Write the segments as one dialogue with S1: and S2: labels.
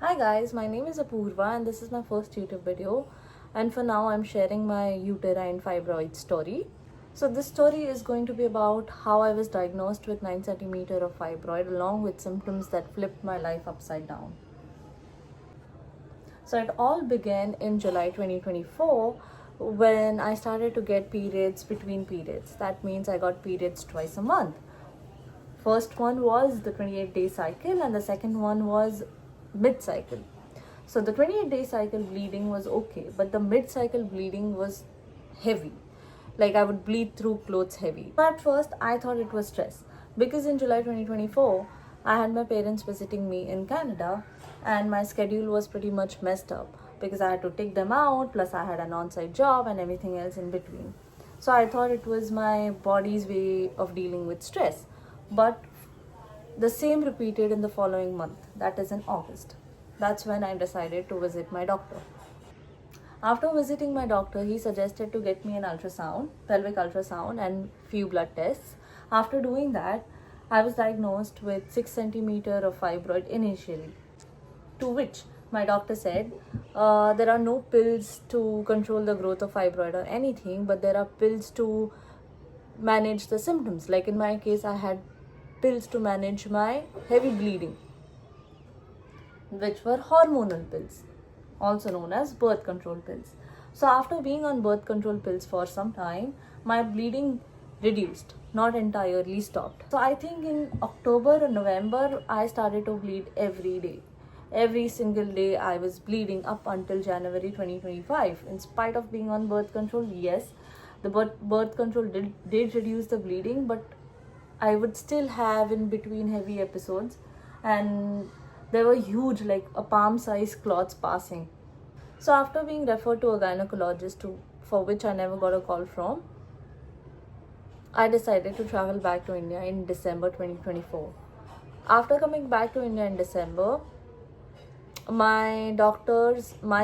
S1: Hi guys, my name is Apurva and this is my first YouTube video, and for now I'm sharing my uterine fibroid story. So this story is going to be about how I was diagnosed with 9 centimeter of fibroid along with symptoms that flipped my life upside down. So it all began in July 2024 when I started to get periods between periods. That means I got periods twice a month. First one was the 28-day cycle and the second one was mid-cycle. So the 28-day cycle bleeding was okay, but the mid-cycle bleeding was heavy. Like I would bleed through clothes heavy. So at first I thought it was stress because in July 2024 I had my parents visiting me in Canada and my schedule was pretty much messed up because I had to take them out, plus I had an on-site job and everything else in between. So I thought it was my body's way of dealing with stress. But the same repeated in the following month, that is in August. That's when I decided to visit my doctor. After visiting my doctor, he suggested to get me an ultrasound, pelvic ultrasound, and few blood tests. After doing that, I was diagnosed with 6 centimeter of fibroid initially, to which my doctor said there are no pills to control the growth of fibroid or anything, but there are pills to manage the symptoms. Like in my case, I had pills to manage my heavy bleeding, which were hormonal pills, also known as birth control pills. So after being on birth control pills for some time, my bleeding reduced, not entirely stopped. So I think in October or November, I started to bleed every day. Every single day I was bleeding up until January 2025. In spite of being on birth control, yes, the birth control did reduce the bleeding, but I would still have in between heavy episodes, and there were huge, like a palm size clots passing. So after being referred to a gynecologist for which I never got a call from, I decided to travel back to India in December 2024. After coming back to India in December, my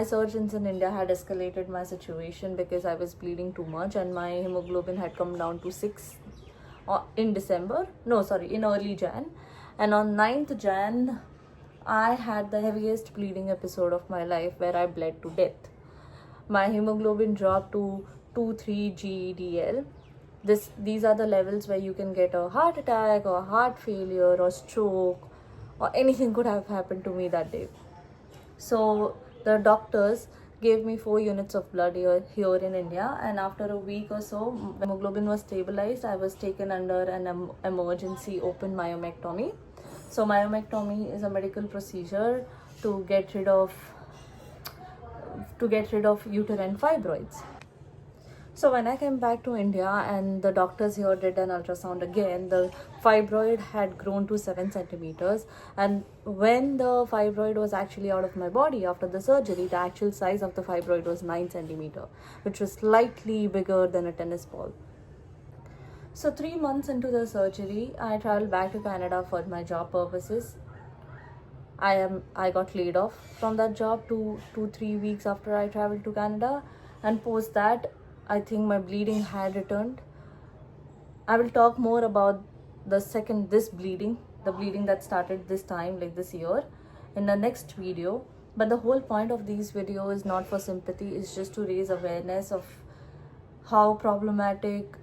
S1: surgeons in India had escalated my situation because I was bleeding too much and my hemoglobin had come down to 6 in early Jan. And on 9th Jan, I had the heaviest bleeding episode of my life where I bled to death. My hemoglobin dropped to 2-3 GEDL. These are the levels where you can get a heart attack or heart failure or stroke, or anything could have happened to me that day. So the doctors gave me 4 units of blood here in India, and after a week or so, when hemoglobin was stabilized, I was taken under an emergency open myomectomy. So myomectomy is a medical procedure to get rid of uterine fibroids. So when I came back to India and the doctors here did an ultrasound again, the fibroid had grown to 7 centimeters. And when the fibroid was actually out of my body after the surgery, the actual size of the fibroid was 9 centimeter, which was slightly bigger than a tennis ball. So 3 months into the surgery, I traveled back to Canada for my job purposes. I got laid off from that job 2-3 weeks after I traveled to Canada, and post that, I think my bleeding had returned. I will talk more about the bleeding that started this time, like this year, in the next video. But the whole point of these videos is not for sympathy, it's just to raise awareness of how problematic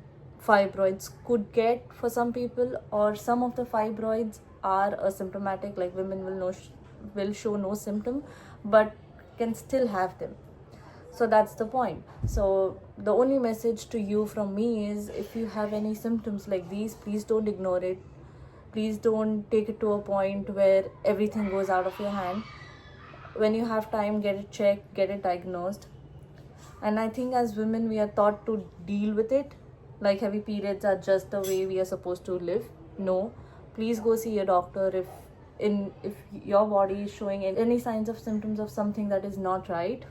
S1: fibroids could get for some people, or some of the fibroids are asymptomatic, like women will show no symptom but can still have them. So that's the point. So the only message to you from me is, if you have any symptoms like these, please don't ignore it. Please don't take it to a point where everything goes out of your hand. When you have time, get it checked, get it diagnosed. And I think as women, we are taught to deal with it, like heavy periods are just the way we are supposed to live. No, please go see a doctor if your body is showing any signs of symptoms of something that is not right.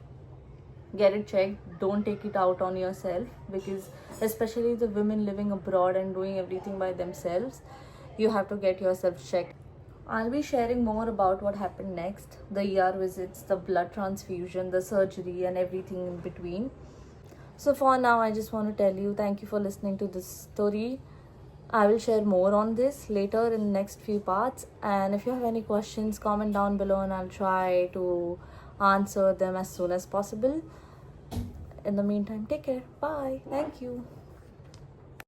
S1: Get it checked. Don't take it out on yourself, because especially the women living abroad and doing everything by themselves, you have to get yourself checked. I'll be sharing more about what happened next, the ER visits, the blood transfusion, the surgery, and everything in between. So for now, I just want to tell you thank you for listening to this story. I will share more on this later in the next few parts. And if you have any questions, comment down below and I'll try to answer them as soon as possible. In the meantime, take care. Bye. Thank you.